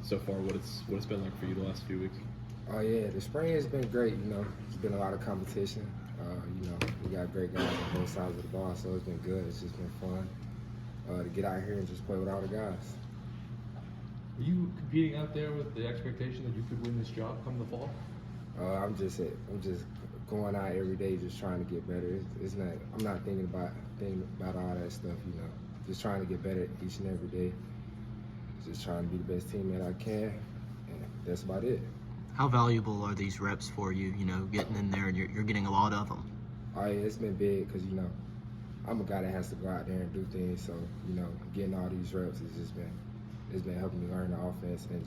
so far what it's been like for you the last few weeks. Oh yeah, the spring has been great. It's been a lot of competition. We got great guys on both sides of the ball, so it's been good. It's just been fun to get out here and just play with all the guys. Are you competing out there with the expectation that you could win this job come the fall? I'm just going out every day, just trying to get better. I'm not thinking about all that stuff. Just trying to get better each and every day. Just trying to be the best teammate I can, and that's about it. How valuable are these reps for you, getting in there and you're getting a lot of them? Oh yeah, it's been big because, I'm a guy that has to go out there and do things. So, getting all these reps it's been helping me learn the offense and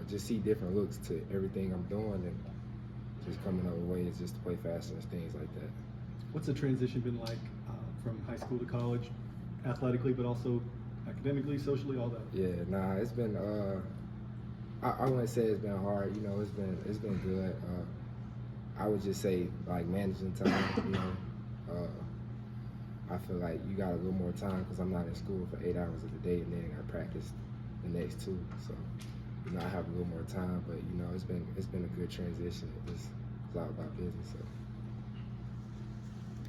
just see different looks to everything I'm doing and just coming up with ways just to play faster and things like that. What's the transition been like from high school to college, athletically, but also academically, socially, all that? Yeah, it's been. I wouldn't say it's been hard. It's been good. I would just say like managing time. I feel like you got a little more time because I'm not in school for 8 hours of the day and then I practice the next 2. So I have a little more time. But it's been a good transition. It's all about business. So.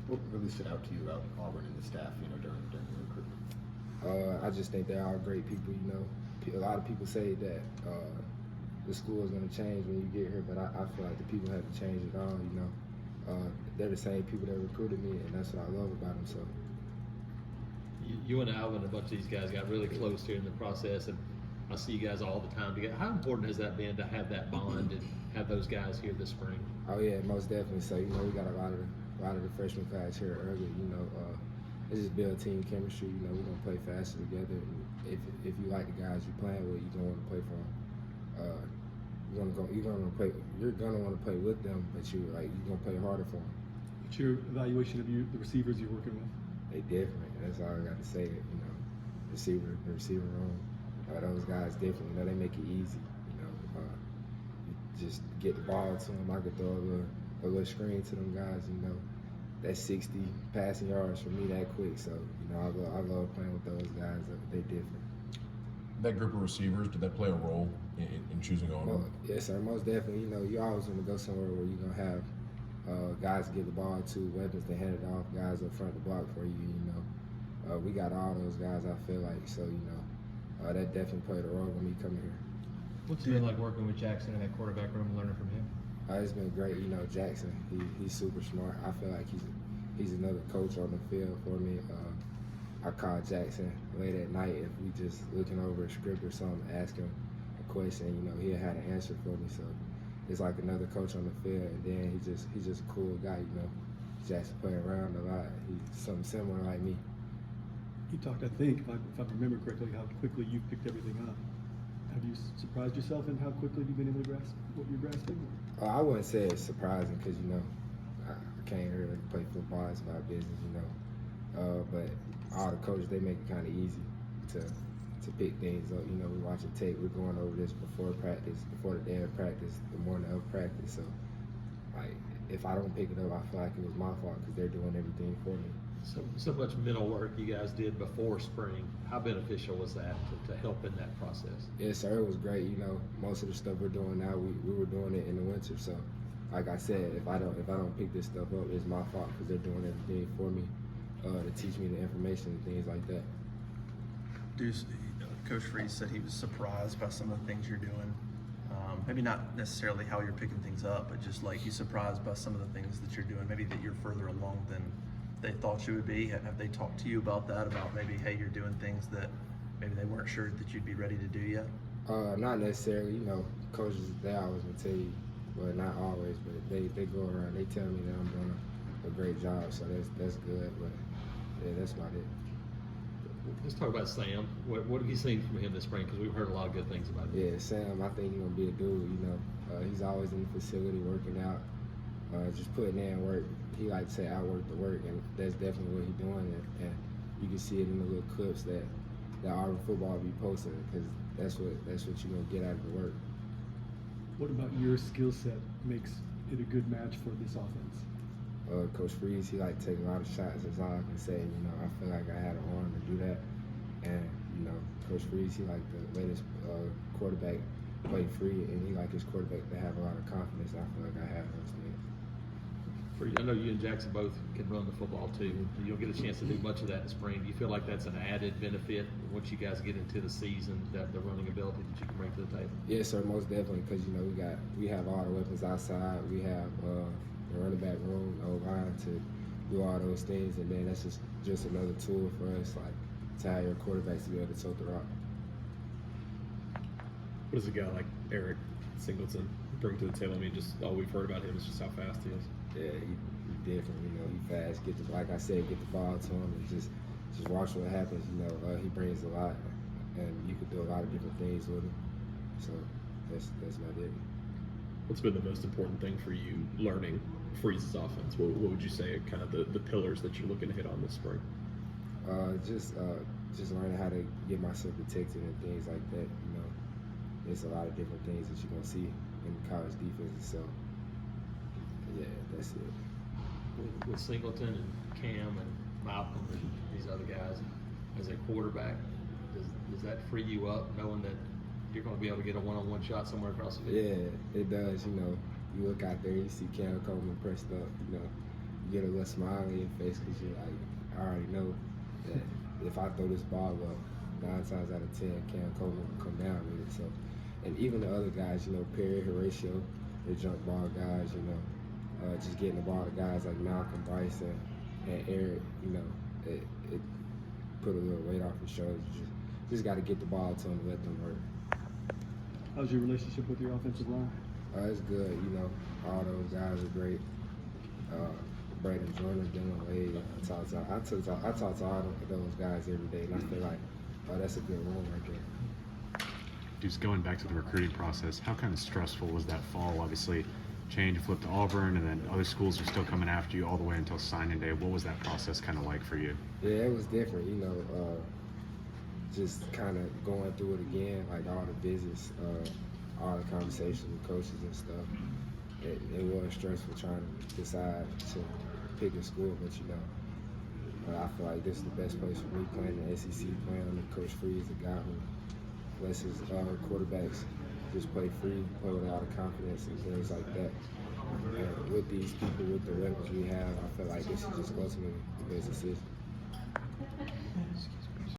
What really stood out to you about Auburn and the staff, during the recruitment? I just think they're all great people. A lot of people say that the school is going to change when you get here, but I feel like the people haven't changed at all. They're the same people that recruited me, and that's what I love about them. So. You and Alvin and a bunch of these guys got really close here in the process, and I see you guys all the time together. How important has that been to have that bond and have those guys here this spring? Oh yeah, most definitely. So we got a lot of the freshman class here early. It's just build team chemistry. We're gonna play faster together. If you like the guys you're playing with, you're gonna want to play for them. You're gonna want to play with them, but you're gonna play harder for them. What's your evaluation of the receivers you're working with? They different. That's all I got to say. The receiver room. Those guys different. They make it easy. You just get the ball to them. I could throw a little screen to them guys. That's 60 passing yards for me that quick. So I love playing with those guys. They're different. That group of receivers, did that play a role in choosing Auburn? Well, yes, sir. Most definitely. You always want to go somewhere where you're gonna have guys to get the ball to, weapons to hand it off, guys up front to block for you. We got all those guys. I feel like so. That definitely played a role with me coming here. What's it been like working with Jackson in that quarterback room and learning from him? It's been great. Jackson, he's super smart. I feel like he's another coach on the field for me. I call Jackson late at night if we just looking over a script or something, ask him a question. He'll have an answer for me. So it's like another coach on the field. And then he's just a cool guy. Jackson playing around a lot. He's something similar like me. You talked, I think, if I remember correctly, how quickly you picked everything up. Have you surprised yourself in how quickly you've been able to grasp what you're grasping? I wouldn't say it's surprising because, I came here to play football. It's about business, but all the coaches, they make it kind of easy to pick things up. We're watching tape. We're going over this before practice, before the day of practice, the morning of practice. So, if I don't pick it up, I feel like it was my fault because they're doing everything for me. So much mental work you guys did before spring. How beneficial was that to help in that process? Yes, sir. It was great. Most of the stuff we're doing now, we were doing it in the winter. So, like I said, if I don't pick this stuff up, it's my fault because they're doing everything for me to teach me the information and things like that. Deuce, Coach Freeze said he was surprised by some of the things you're doing. Maybe not necessarily how you're picking things up, but just like he's surprised by some of the things that you're doing. Maybe that you're further along than they thought you would be. Have they talked to you about that? About maybe, hey, you're doing things that maybe they weren't sure that you'd be ready to do yet? Not necessarily. Coaches, they always will tell you, well, not always, but they go around. They tell me that I'm doing a great job, so that's good. But yeah, that's about it. Let's talk about Sam. What have you seen from him this spring? Because we've heard a lot of good things about him. Yeah, Sam, I think he's gonna be a dude. He's always in the facility working out, just putting in work. He like to say, "I work the work," and that's definitely what he's doing. And you can see it in the little clips that Auburn football be posting, because that's what you're gonna get out of the work. What about your skill set makes it a good match for this offense? Coach Freeze, he like to take a lot of shots. That's all I can say. I feel like I had an arm to do that. And Coach Freeze, he like to let his quarterback play free, and he like his quarterback to have a lot of confidence. I feel like I have those things. I know you and Jackson both can run the football too. You don't get a chance to do much of that in spring. Do you feel like that's an added benefit once you guys get into the season, that the running ability that you can bring to the table? Yes, sir, most definitely, because we have all the weapons outside. We have the running back room, O line to do all those things, and then that's just another tool for us, like to have your quarterbacks to be able to tote the rock. What does a guy like Eric Singleton bring to the table? I mean, just all we've heard about him is just how fast he is. Yeah, he different. He fast. Like I said, get the ball to him and just watch what happens. He brings a lot, and you can do a lot of different things with him. So that's about it. What's been the most important thing for you learning Freeze's offense? What would you say are kind of the pillars that you're looking to hit on this spring? Just learning how to get myself protected and things like that. There's a lot of different things that you're gonna see in college defense. So yeah, that's it. With Singleton and Cam and Malcolm and these other guys, as a quarterback, does that free you up knowing that you're going to be able to get a one-on-one shot somewhere across the field? Yeah, it does. You look out there, you see Cam Coleman pressed up. You get a little smile on your face because you're like, I already know that if I throw this ball up, 9 times out of 10, Cam Coleman will come down with it. So, and even the other guys, Perry, Horatio, the jump ball guys, just getting the ball to guys like Malcolm, Bryce, and Eric, it put a little weight off your shoulders. Just got to get the ball to them and let them work. How's your relationship with your offensive line? It's good, all those guys are great. Brandon Jordan, Dylan Wade, I talk to all those guys every day, and I feel like, that's a good room right there. Just going back to the recruiting process, how kind of stressful was that fall? Obviously, change, you flipped to Auburn, and then other schools are still coming after you all the way until signing day. What was that process kind of like for you? Yeah, it was different, just kind of going through it again, like all the visits, all the conversations with coaches and stuff. It was stressful trying to decide to pick a school, but I feel like this is the best place for me playing the SEC, playing under Coach Freeze, the guy who lets his quarterbacks just play free, play with a lot of confidence and things like that. And with these people, with the weapons we have, I feel like this is just ultimately the best decision.